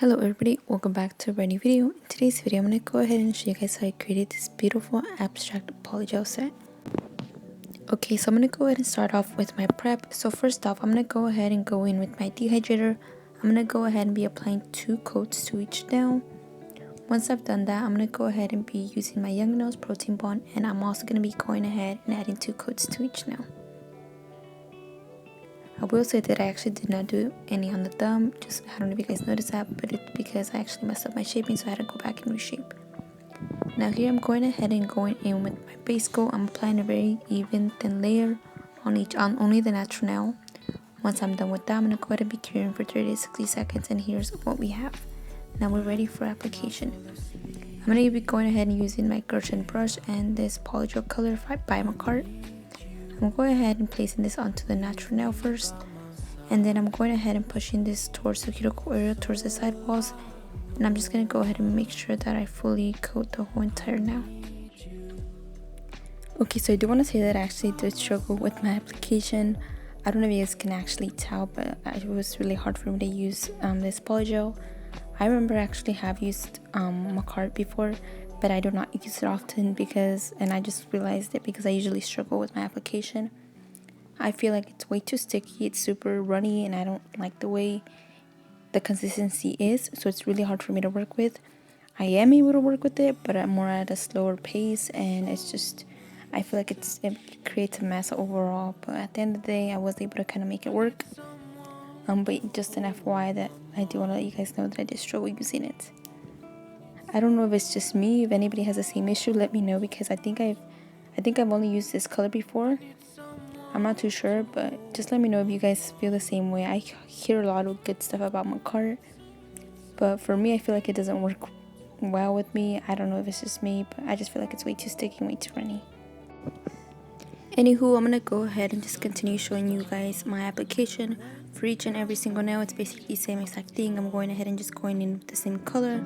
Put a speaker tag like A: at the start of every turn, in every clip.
A: Hello everybody, welcome back to a brand new video. In today's video, I'm going to go ahead and show you guys how I created this beautiful abstract polygel set. Okay, so I'm going to go ahead and start off with my prep. So first off, I'm going to go ahead and go in with my dehydrator. I'm going to go ahead and be applying 2 coats to each nail. Once I've done that, I'm going to go ahead and be using my Young Nails Protein Bond, and I'm also going to be going ahead and adding 2 coats to each nail. I will say that I actually did not do any on the thumb, just I don't know if you guys noticed that, but it's because I actually messed up my shaping, so I had to go back and reshape. Now here I'm going ahead and going in with my base coat. I'm applying a very even thin layer on only the natural nail. Once I'm done with that, I'm going to go ahead and be curing for 30 to 60 seconds, and here's what we have. Now we're ready for application. I'm going to be going ahead and using my Gherkin brush and this Polygel color by MICHAL. I'm going ahead and placing this onto the natural nail first, and then I'm going ahead and pushing this towards the cuticle area, towards the side walls, and I'm just going to go ahead and make sure that I fully coat the whole entire nail. Okay, so I do want to say that I actually did struggle with my application. I don't know if you guys can actually tell, but it was really hard for me to use this polygel. I remember I actually have used MICHAL before, but I do not use it often and I just realized it because I usually struggle with my application. I feel like it's way too sticky, it's super runny, and I don't like the way the consistency is, so it's really hard for me to work with. I am able to work with it, but I'm more at a slower pace, and it's just, I feel like it creates a mess overall, but at the end of the day, I was able to kind of make it work. But just an FYI that I do want to let you guys know that I did struggle using it. I don't know if it's just me. If anybody has the same issue, let me know, because I think I've only used this color before. I'm not too sure, but just let me know if you guys feel the same way. I hear a lot of good stuff about MICHAL, but for me, I feel like it doesn't work well with me. I don't know if it's just me, but I just feel like it's way too sticky and way too runny. Anywho, I'm gonna go ahead and just continue showing you guys my application for each and every single nail. It's basically the same exact thing. I'm going ahead and just going in with the same color.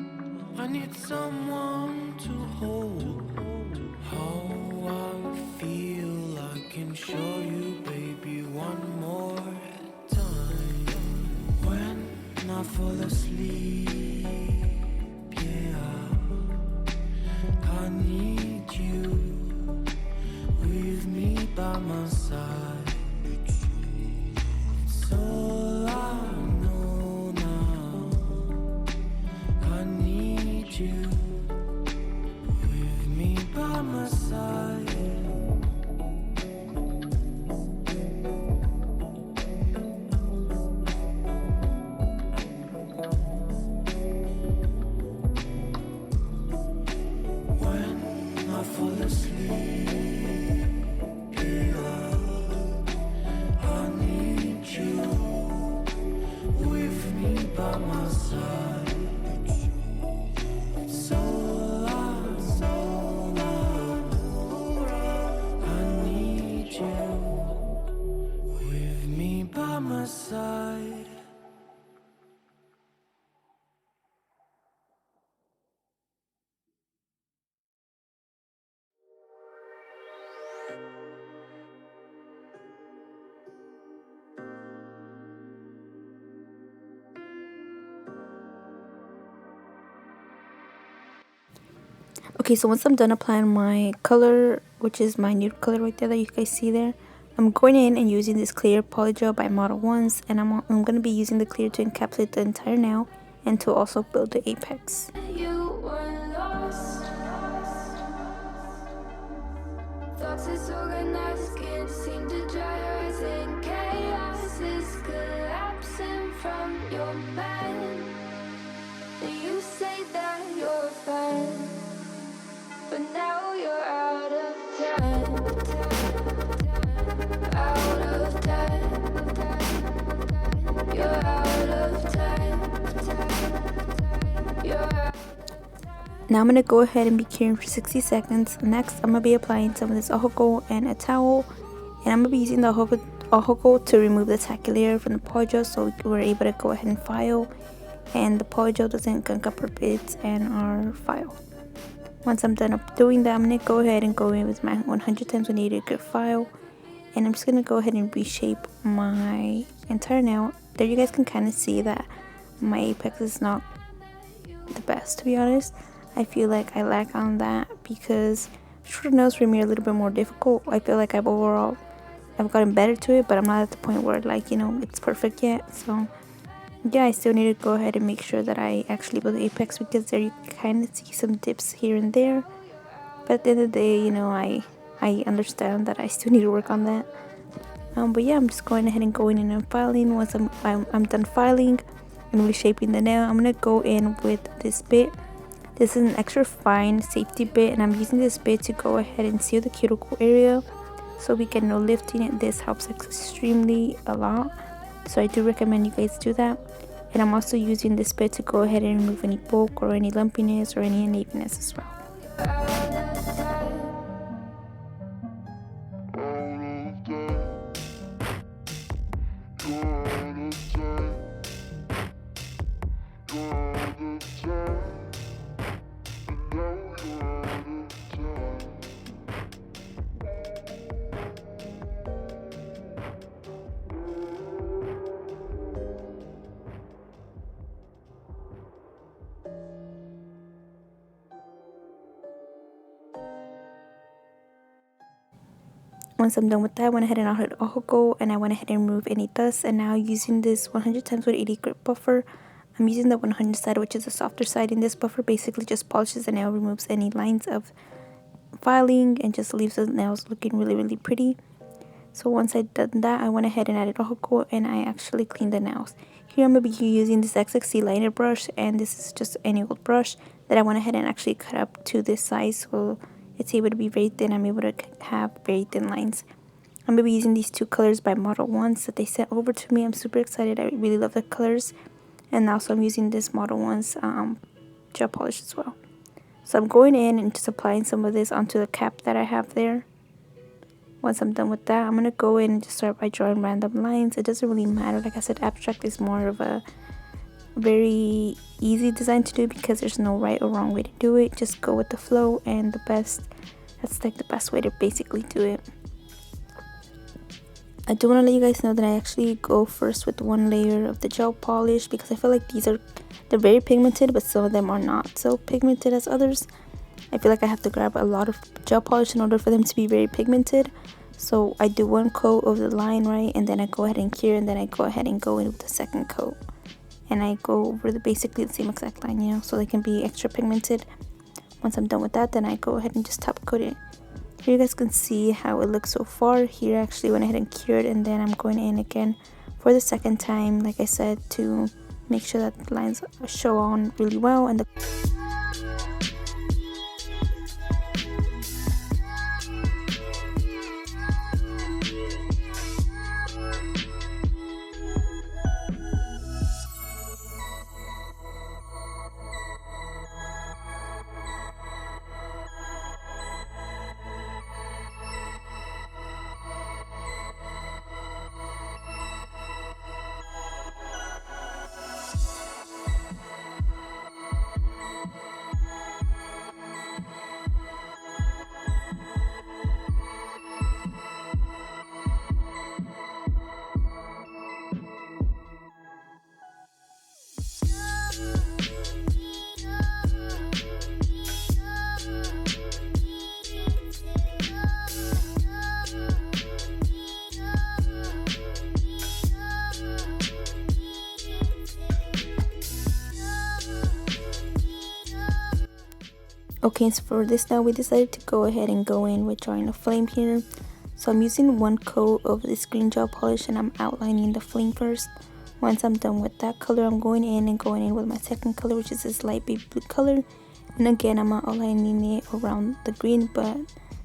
B: I need someone to hold how I feel. I can show you, baby, one more time. When I fall asleep, yeah, I need you with me by my side. It's all I know now. I need you with me by my side. When I fall asleep, yeah, I need you with me by my side. Side.
A: Okay, so once I'm done applying my color, which is my nude color right there that you guys see there, I'm going in and using this clear polygel by Model 1s, and I'm going to be using the clear to encapsulate the entire nail and to also build the apex.
C: You were lost. Thoughts disorganized, can't seem to dry your eyes, and chaos is collapsing from your mind. And you say that you're fine, but now you're out of time. Out of time. You're out of time. You're out.
A: Now I'm going to go ahead and be curing for 60 seconds. Next, I'm going to be applying some of this Woho and a towel, and I'm going to be using the Woho to remove the tacky layer from the polygel, so we're able to go ahead and file, and the polygel doesn't gunk up our bits and our file. Once I'm done doing that, I'm going to go ahead and go in with my 100 times 180 grit file, and I'm just going to go ahead and reshape my entire nail. There you guys can kind of see that my apex is not the best, to be honest. I feel like I lack on that because short nails for me are a little bit more difficult. I feel like I've gotten better to it, but I'm not at the point where like, you know, it's perfect yet. So yeah, I still need to go ahead and make sure that I actually build the apex, because there you kind of see some dips here and there. But at the end of the day, you know, I understand that I still need to work on that. But yeah, I'm just going ahead and going in and filing. Once I'm done filing and reshaping the nail, I'm gonna go in with this bit. This is an extra fine safety bit, and I'm using this bit to go ahead and seal the cuticle area so we get no lifting it. This helps extremely a lot, so I do recommend you guys do that. And I'm also using this bit to go ahead and remove any bulk or any lumpiness or any uneveness as well. Once I'm done with that, I went ahead and hit alcohol, and I went ahead and removed any dust. And now using this 100 times 180 grip buffer, I'm using the 100 side, which is the softer side. And this buffer basically just polishes the nail, removes any lines of filing, and just leaves the nails looking really, really pretty. So once I'd done that, I went ahead and added alcohol, and I actually cleaned the nails. Here I'm going to be using this XXC liner brush, and this is just any old brush that I went ahead and actually cut up to this size, so it's able to be very thin. I'm able to have very thin lines. I'm going to be using these two colors by Model 1s that they sent over to me. I'm super excited. I really love the colors. And also I'm using this Model 1's gel polish as well. So I'm going in and just applying some of this onto the cap that I have there. Once I'm done with that, I'm going to go in and just start by drawing random lines. It doesn't really matter. Like I said, abstract is more of a very easy design to do because there's no right or wrong way to do it. Just go with the flow, and that's like the best way to basically do it. I do want to let you guys know that I actually go first with one layer of the gel polish because I feel like they're very pigmented, but some of them are not so pigmented as others. I feel like I have to grab a lot of gel polish in order for them to be very pigmented. So I do one coat of the line, right, and then I go ahead and cure, and then I go ahead and go in with the second coat. And I go over basically the same exact line, you know, so they can be extra pigmented. Once I'm done with that, then I go ahead and just top coat it. Here you guys can see how it looks so far. Here I actually went ahead and cured, and then I'm going in again for the second time, like I said, to make sure that the lines show on really well. And okay, so for this now, we decided to go ahead and go in with drawing a flame here. So I'm using one coat of this green gel polish, and I'm outlining the flame first. Once I'm done with that color, I'm going in with my second color, which is this light baby blue color. And again, I'm outlining it around the green, but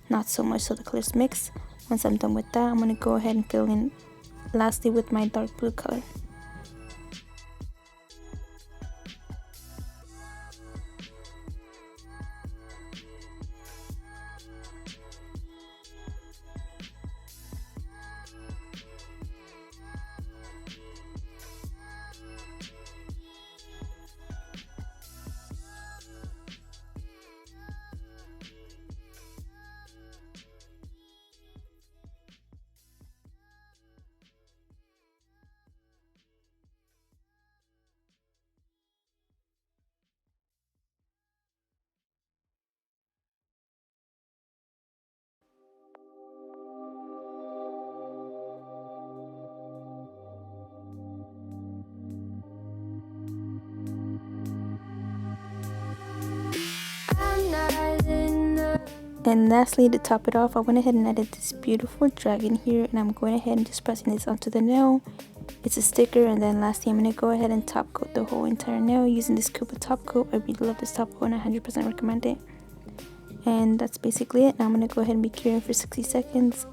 A: not so much so the colors mix. Once I'm done with that, I'm going to go ahead and fill in lastly with my dark blue color. And lastly, to top it off, I went ahead and added this beautiful dragon here, and I'm going ahead and just pressing this onto the nail. It's a sticker. And then lastly, I'm going to go ahead and top coat the whole entire nail using this Kupa top coat. I really love this top coat and I 100% recommend it. And that's basically it. Now I'm going to go ahead and be curing for 60 seconds.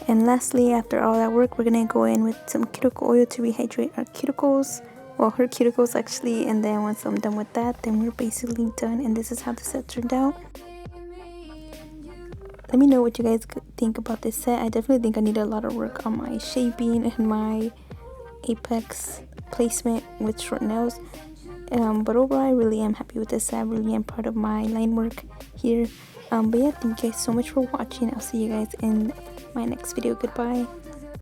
A: And lastly, after all that work, we're going to go in with some cuticle oil to rehydrate our cuticles. Well, her cuticles actually. And then once I'm done with that, then we're basically done. And this is how the set turned out. Let me know what you guys think about this set. I definitely think I need a lot of work on my shaping and my apex placement with short nails. But overall, I really am happy with this set. I really am proud of my line work here. But yeah, thank you guys so much for watching. I'll see you guys in my next video. Goodbye.